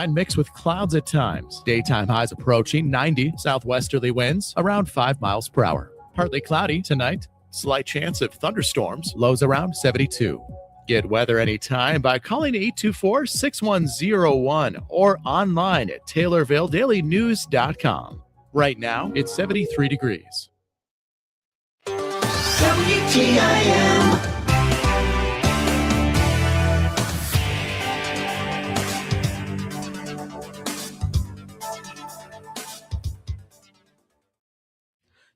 And mixed with clouds at times. Daytime highs approaching 90, southwesterly winds around 5 miles per hour. Partly cloudy tonight. Slight chance of thunderstorms, lows around 72. Get weather anytime by calling 824-6101 or online at TaylorvilleDailyNews.com. Right now, it's 73 degrees. WTIM.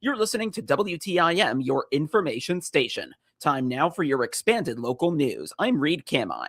You're listening to WTIM, your information station. Time now for your expanded local news. I'm Reed Kamai.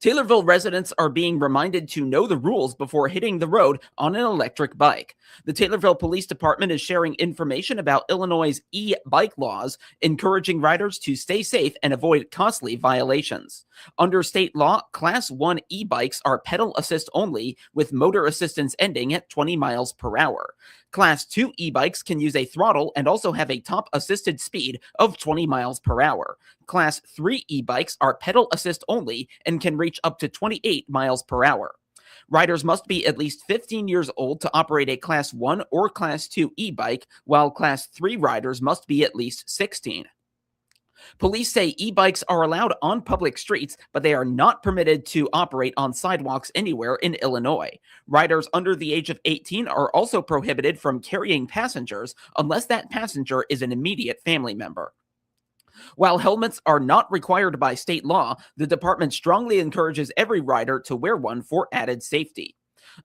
Taylorville residents are being reminded to know the rules before hitting the road on an electric bike. The Taylorville Police Department is sharing information about Illinois' e-bike laws, encouraging riders to stay safe and avoid costly violations. Under state law, Class 1 e-bikes are pedal assist only, with motor assistance ending at 20 miles per hour. Class 2 e-bikes can use a throttle and also have a top assisted speed of 20 miles per hour. Class 3 e-bikes are pedal assist only and can reach up to 28 miles per hour. Riders must be at least 15 years old to operate a Class 1 or Class 2 e-bike, while Class 3 riders must be at least 16. Police say e-bikes are allowed on public streets, but they are not permitted to operate on sidewalks anywhere in Illinois. Riders under the age of 18 are also prohibited from carrying passengers unless that passenger is an immediate family member. While helmets are not required by state law, the department strongly encourages every rider to wear one for added safety.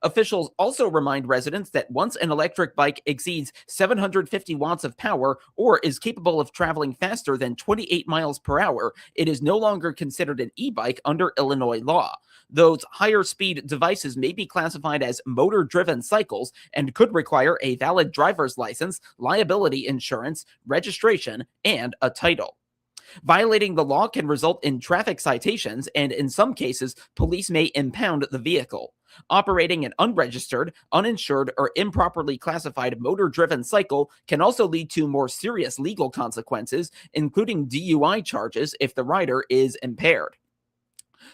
Officials also remind residents that once an electric bike exceeds 750 watts of power or is capable of traveling faster than 28 miles per hour, it is no longer considered an e-bike under Illinois law. Those higher speed devices may be classified as motor-driven cycles and could require a valid driver's license, liability insurance, registration, and a title. Violating the law can result in traffic citations, and in some cases, police may impound the vehicle. Operating an unregistered, uninsured, or improperly classified motor-driven cycle can also lead to more serious legal consequences, including DUI charges if the rider is impaired.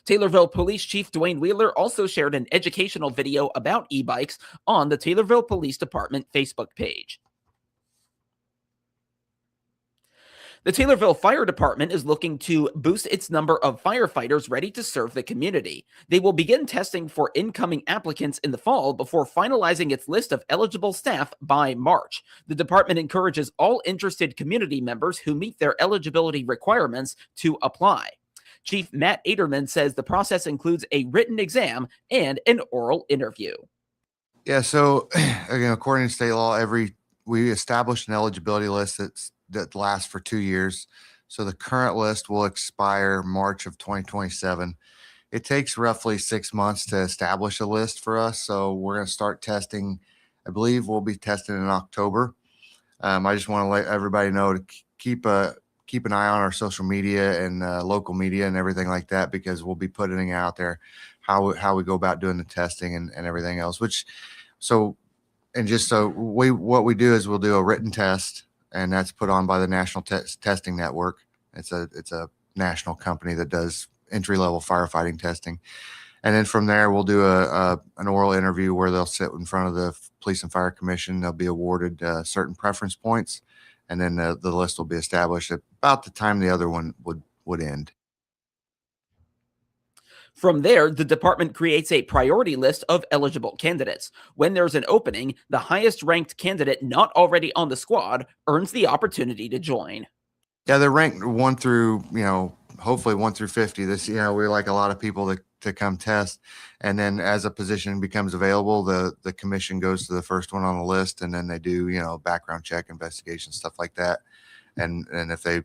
Taylorville Police Chief Dwayne Wheeler also shared an educational video about e-bikes on the Taylorville Police Department Facebook page. The Taylorville Fire Department is looking to boost its number of firefighters ready to serve the community. They will begin testing for incoming applicants in the fall before finalizing its list of eligible staff by March. The department encourages all interested community members who meet their eligibility requirements to apply. Chief Matt Aderman says the process includes a written exam and an oral interview. Yeah, so again, according to state law, we established an eligibility list that lasts for 2 years. So the current list will expire March of 2027. It takes roughly 6 months to establish a list for us. So we're going to start testing. I believe we'll be testing in October. I just want to let everybody know to keep an eye on our social media and local media and everything like that, because we'll be putting it out there how we go about doing the testing and everything else. What we do is we'll do a written test, and that's put on by the National Testing Network. It's a national company that does entry-level firefighting testing. And then from there, we'll do an oral interview where they'll sit in front of the Police and Fire Commission. They'll be awarded certain preference points, and then the list will be established at about the time the other one would end. From there, the department creates a priority list of eligible candidates. When there's an opening, the highest ranked candidate not already on the squad earns the opportunity to join. Yeah, they're ranked 1 through, hopefully 1 through 50. This, we like a lot of people to come test. And then as a position becomes available, the commission goes to the first one on the list, and then they do, background check, investigation, stuff like that. And if they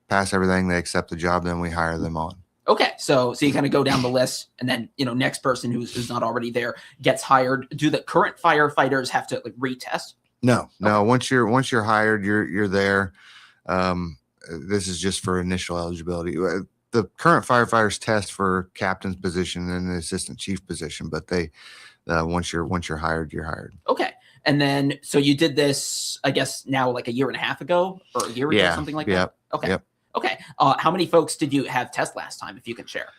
pass everything, they accept the job, then we hire them on. Okay, so you kind of go down the list, and then next person who's not already there gets hired. Do the current firefighters have to retest? No. Once you're hired, you're there. This is just for initial eligibility. The current firefighters test for captain's position and the assistant chief position, but they once you're hired, you're hired. Okay, and then so you did this, I guess now like a year and a half ago or a year ago, something like that. Okay. Yep. Okay. How many folks did you have test last time, if you can share?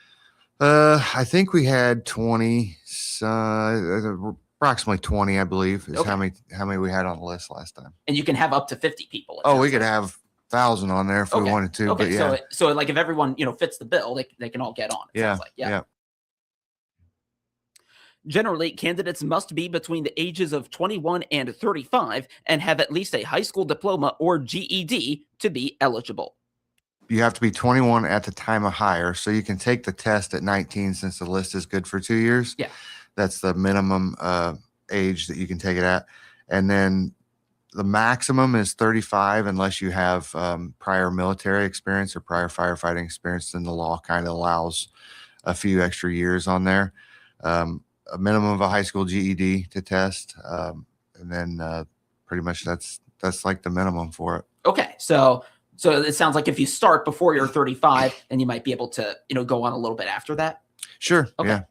I think we had 20, approximately 20, I believe, is Okay. how many we had on the list last time. And you can have up to 50 people. it Oh, we sounds could like. have 1,000 on there if we Okay. wanted to. Okay. But yeah, So like if everyone, fits the bill, they can all get on. It yeah, sounds like. Yeah. Generally, candidates must be between the ages of 21 and 35 and have at least a high school diploma or GED to be eligible. You have to be 21 at the time of hire, so you can take the test at 19 since the list is good for 2 years. Yeah. That's the minimum age that you can take it at. And then the maximum is 35 unless you have prior military experience or prior firefighting experience. Then the law kind of allows a few extra years on there. A minimum of a high school GED to test. And then pretty much that's like the minimum for it. Okay. So it sounds like if you start before you're 35, then you might be able to, go on a little bit after that. Sure. Okay. Yeah.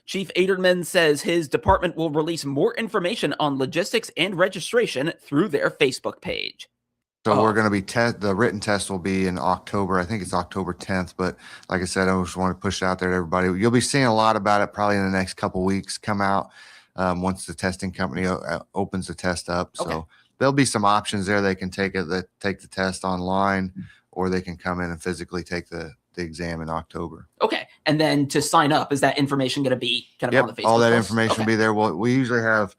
Chief Aderman says his department will release more information on logistics and registration through their Facebook page. So we're going to be the written test will be in October. I think it's October 10th. But like I said, I just want to push it out there to everybody. You'll be seeing a lot about it probably in the next couple of weeks come out once the testing company opens the test up. Okay. So there'll be some options there. They can take the test online, or they can come in and physically take the exam in October. Okay. And then to sign up, is that information going to be kind of on the Facebook all that post? information will be there. Well, we usually have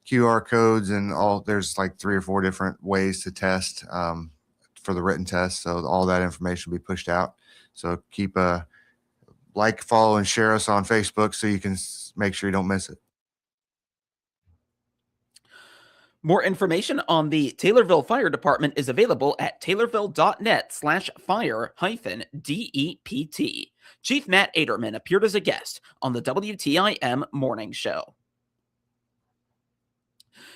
QR codes and there's like 3 or 4 different ways to test for the written test. So all that information will be pushed out. So keep follow, and share us on Facebook so you can make sure you don't miss it. More information on the Taylorville Fire Department is available at taylorville.net/fire-DEPT. Chief Matt Aderman appeared as a guest on the WTIM Morning Show.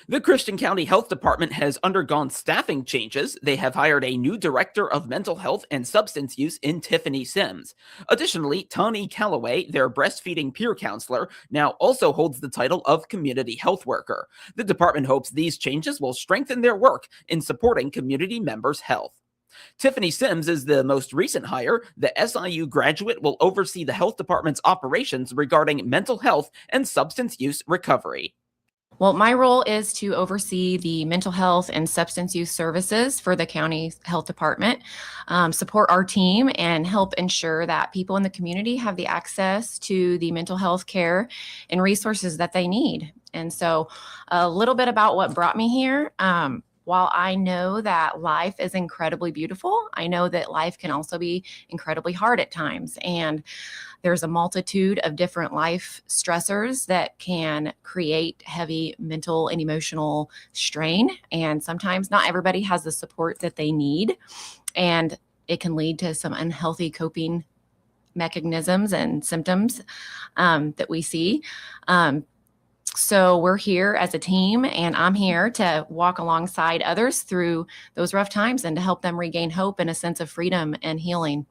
The Christian County Health Department has undergone staffing changes. They have hired a new director of mental health and substance use in Tiffany Sims. Additionally, Tawny Calloway, their breastfeeding peer counselor, now also holds the title of community health worker. The department hopes these changes will strengthen their work in supporting community members' health. Tiffany Sims is the most recent hire. The SIU graduate will oversee the health department's operations regarding mental health and substance use recovery. Well, my role is to oversee the mental health and substance use services for the county health department, support our team, and help ensure that people in the community have the access to the mental health care and resources that they need. And so a little bit about what brought me here. While I know that life is incredibly beautiful, I know that life can also be incredibly hard at times. And there's a multitude of different life stressors that can create heavy mental and emotional strain. And sometimes not everybody has the support that they need. And it can lead to some unhealthy coping mechanisms and symptoms that we see. So we're here as a team, and I'm here to walk alongside others through those rough times and to help them regain hope and a sense of freedom and healing.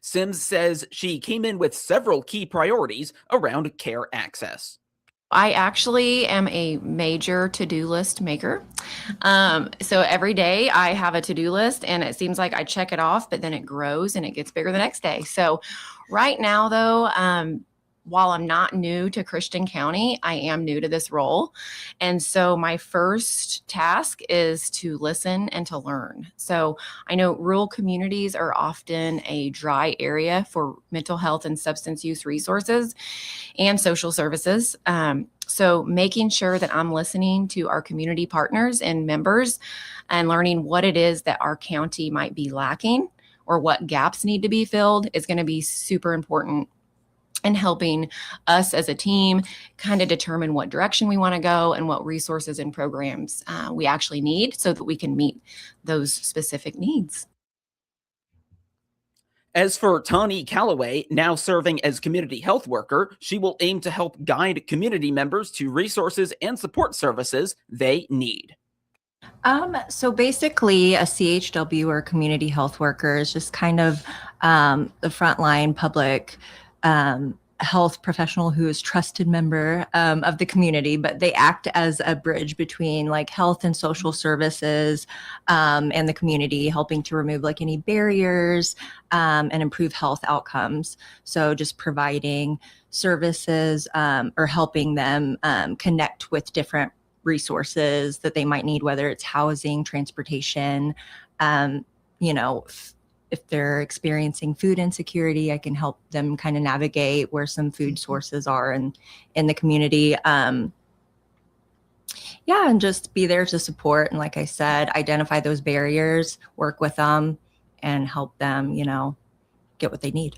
Sims says she came in with several key priorities around care access. I actually am a major to-do list maker. So every day I have a to-do list, and it seems like I check it off, but then it grows and it gets bigger the next day. So right now, though, while I'm not new to Christian County, I am new to this role. And so my first task is to listen and to learn. So I know rural communities are often a dry area for mental health and substance use resources and social services. So making sure that I'm listening to our community partners and members and learning what it is that our county might be lacking or what gaps need to be filled is going to be super important and helping us as a team kind of determine what direction we want to go and what resources and programs we actually need so that we can meet those specific needs. As for Tawny Calloway, now serving as community health worker, she will aim to help guide community members to resources and support services they need. So basically a CHW or community health worker is just kind of the frontline public health professional who is trusted member of the community, but they act as a bridge between like health and social services and the community, helping to remove like any barriers and improve health outcomes. So just providing services or helping them connect with different resources that they might need, whether it's housing, transportation, you know, if they're experiencing food insecurity, I can help them kind of navigate where some food sources are in the community. And just be there to support. And like I said, identify those barriers, work with them, and help them, you know, get what they need.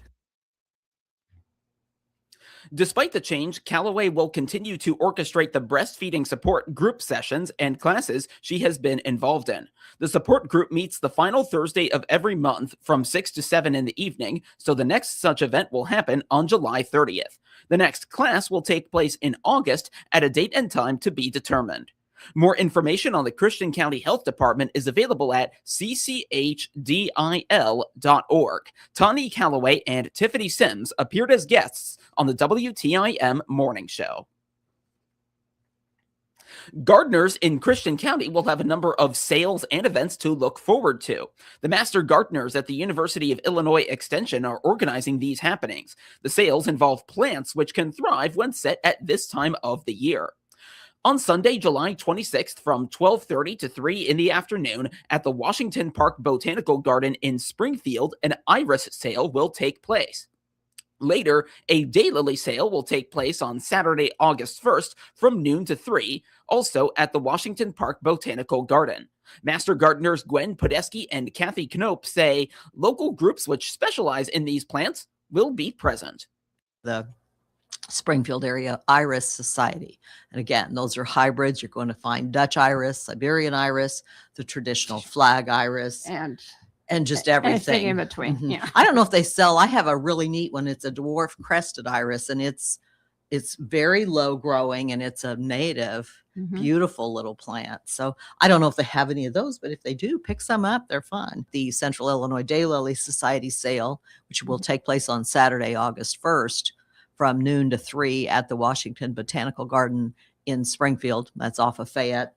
Despite the change, Callaway will continue to orchestrate the breastfeeding support group sessions and classes she has been involved in. The support group meets the final Thursday of every month from 6 to 7 in the evening, so the next such event will happen on July 30th. The next class will take place in August at a date and time to be determined. More information on the Christian County Health Department is available at cchdil.org. Tani Callaway and Tiffany Sims appeared as guests on the WTIM Morning Show. Gardeners in Christian County will have a number of sales and events to look forward to. The Master Gardeners at the University of Illinois Extension are organizing these happenings. The sales involve plants which can thrive when set at this time of the year. On Sunday, July 26th from 12:30 to 3 in the afternoon at the Washington Park Botanical Garden in Springfield, an iris sale will take place. Later, a daylily sale will take place on Saturday, August 1st from noon to 3, also at the Washington Park Botanical Garden. Master gardeners Gwen Podeski and Kathy Knope say local groups which specialize in these plants will be present. The Springfield Area Iris Society. And again, those are hybrids. You're going to find Dutch iris, Siberian iris, the traditional flag iris, and just everything in between. Mm-hmm. Yeah. I don't know if they sell. I have a really neat one. It's a dwarf crested iris, and it's very low growing, and it's a native, beautiful little plant. So I don't know if they have any of those, but if they do, pick some up. They're fun. The Central Illinois Daylily Society sale, which will take place on Saturday, August 1st, from noon to 3 at the Washington Botanical Garden in Springfield. That's off of Fayette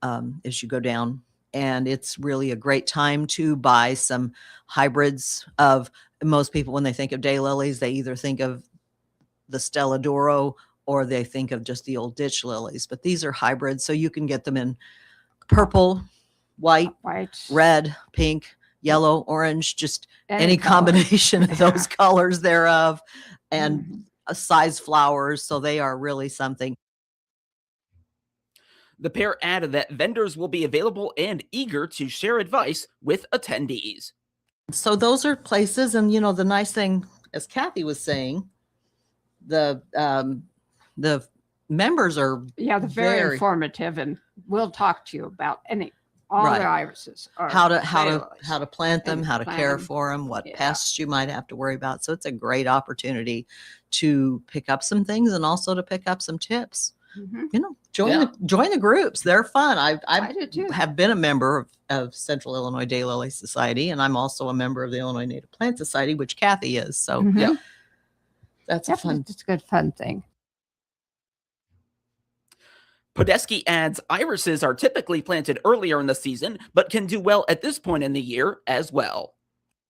as you go down. And it's really a great time to buy some hybrids of most people. When they think of daylilies, they either think of the Stella d'Oro or they think of just the old ditch lilies. But these are hybrids, so you can get them in purple, white, red, pink, yellow, orange, just any combination of those colors thereof, and size flowers. So they are really something. The pair add that vendors will be available and eager to share advice with attendees. So those are places, and the nice thing, as Kathy was saying, the members are they're very informative, and we'll talk to you about all the irises, how to plant them, how to care for them, what pests you might have to worry about. So it's a great opportunity to pick up some things and also to pick up some tips. Join the groups. They're fun. I have been a member of Central Illinois Daylily Society, and I'm also a member of the Illinois Native Plant Society, which Kathy is. So that's a good fun thing. Podeski adds irises are typically planted earlier in the season, but can do well at this point in the year as well.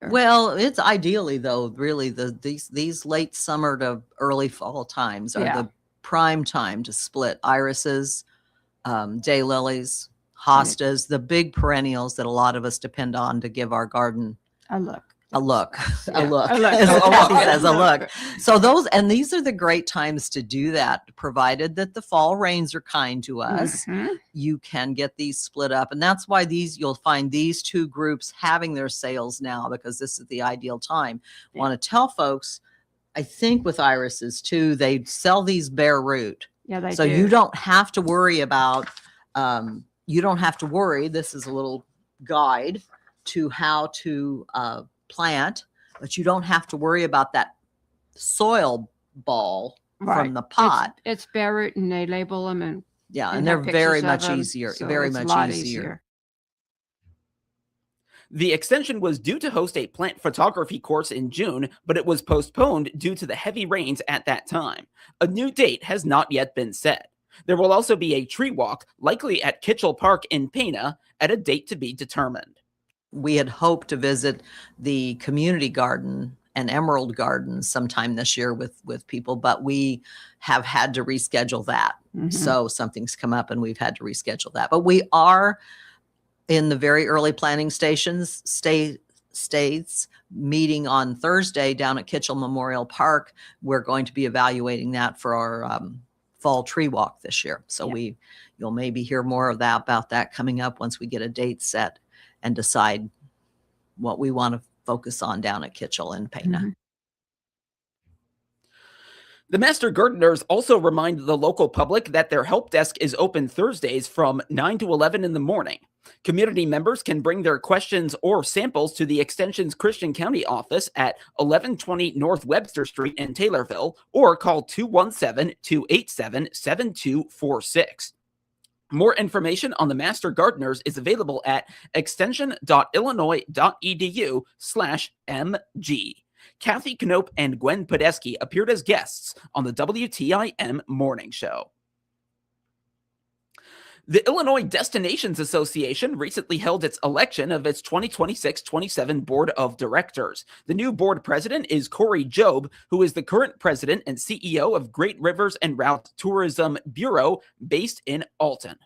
Well, it's ideally, though, really these late summer to early fall times are the prime time to split irises, daylilies, hostas, the big perennials that a lot of us depend on to give our garden a look. As Kathy says, a look. So these are the great times to do that, provided that the fall rains are kind to us. You can get these split up. And that's why you'll find these two groups having their sales now, because this is the ideal time. I want to tell folks, I think with irises too, they sell these bare root. Yeah, they do. So you don't have to worry about, this is a little guide to how to plant, but you don't have to worry about that soil ball from the pot. It's bare root, and they label them, and and they're very much easier. So very it's much a lot easier. The extension was due to host a plant photography course in June, but it was postponed due to the heavy rains at that time. A new date has not yet been set. There will also be a tree walk, likely at Kitchell Park in Pana, at a date to be determined. We had hoped to visit the community garden and Emerald Gardens sometime this year with people, but we have had to reschedule that. So something's come up and we've had to reschedule that. But we are in the very early planning states meeting on Thursday down at Kitchell Memorial Park. We're going to be evaluating that for our fall tree walk this year. So you'll maybe hear more of that about that coming up once we get a date set and decide what we want to focus on down at Kitchell and Pana. The Master Gardeners also remind the local public that their help desk is open Thursdays from 9 to 11 in the morning. Community members can bring their questions or samples to the Extension's Christian County office at 1120 North Webster Street in Taylorville or call 217-287-7246. More information on the Master Gardeners is available at extension.illinois.edu/MG. Kathy Knope and Gwen Podesky appeared as guests on the WTIM Morning Show. The Illinois Destinations Association recently held its election of its 2026-27 Board of Directors. The new board president is Corey Jobe, who is the current president and CEO of Great Rivers and Route Tourism Bureau based in Alton.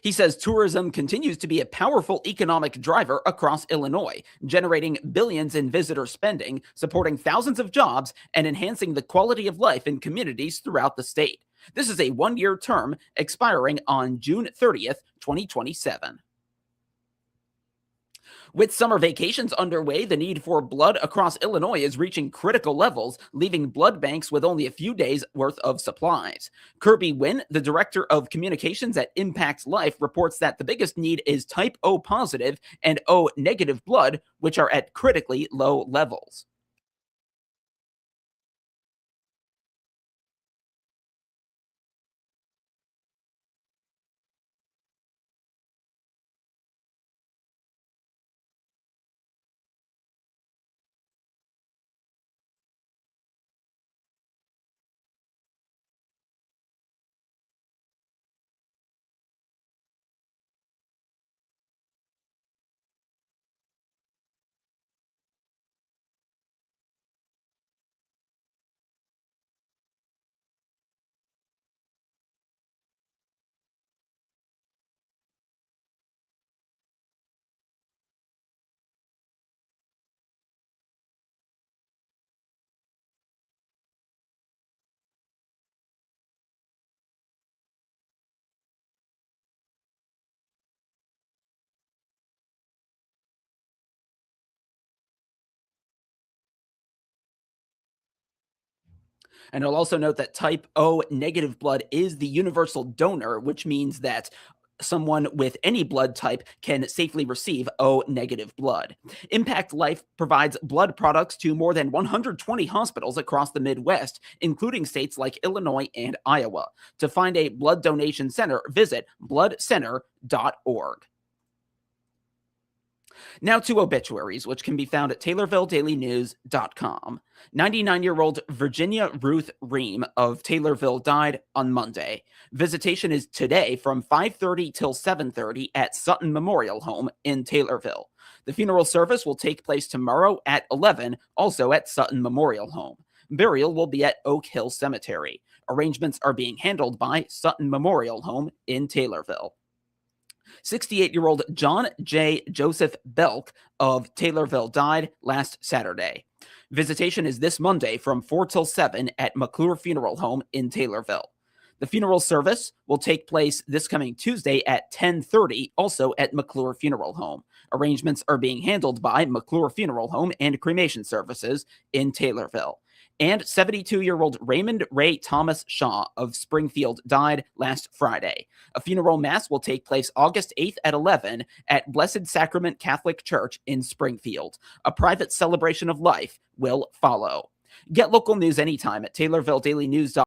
He says tourism continues to be a powerful economic driver across Illinois, generating billions in visitor spending, supporting thousands of jobs, and enhancing the quality of life in communities throughout the state. This is a one-year term expiring on June 30th, 2027. With summer vacations underway, the need for blood across Illinois is reaching critical levels, leaving blood banks with only a few days' worth of supplies. Kirby Wynn, the director of communications at Impact Life, reports that the biggest need is type O positive and O negative blood, which are at critically low levels. And I'll also note that type O negative blood is the universal donor, which means that someone with any blood type can safely receive O negative blood. Impact Life provides blood products to more than 120 hospitals across the Midwest, including states like Illinois and Iowa. To find a blood donation center, visit bloodcenter.org. Now to obituaries, which can be found at TaylorvilleDailyNews.com. 99-year-old Virginia Ruth Ream of Taylorville died on Monday. Visitation is today from 5:30 till 7:30 at Sutton Memorial Home in Taylorville. The funeral service will take place tomorrow at 11, also at Sutton Memorial Home. Burial will be at Oak Hill Cemetery. Arrangements are being handled by Sutton Memorial Home in Taylorville. 68-year-old John J. Joseph Belk of Taylorville died last Saturday. Visitation is this Monday from 4 till 7 at McClure Funeral Home in Taylorville. The funeral service will take place this coming Tuesday at 10:30, also at McClure Funeral Home. Arrangements are being handled by McClure Funeral Home and Cremation Services in Taylorville. And 72-year-old Raymond Ray Thomas Shaw of Springfield died last Friday. A funeral mass will take place August 8th at 11 at Blessed Sacrament Catholic Church in Springfield. A private celebration of life will follow. Get local news anytime at TaylorvilleDailyNews.com.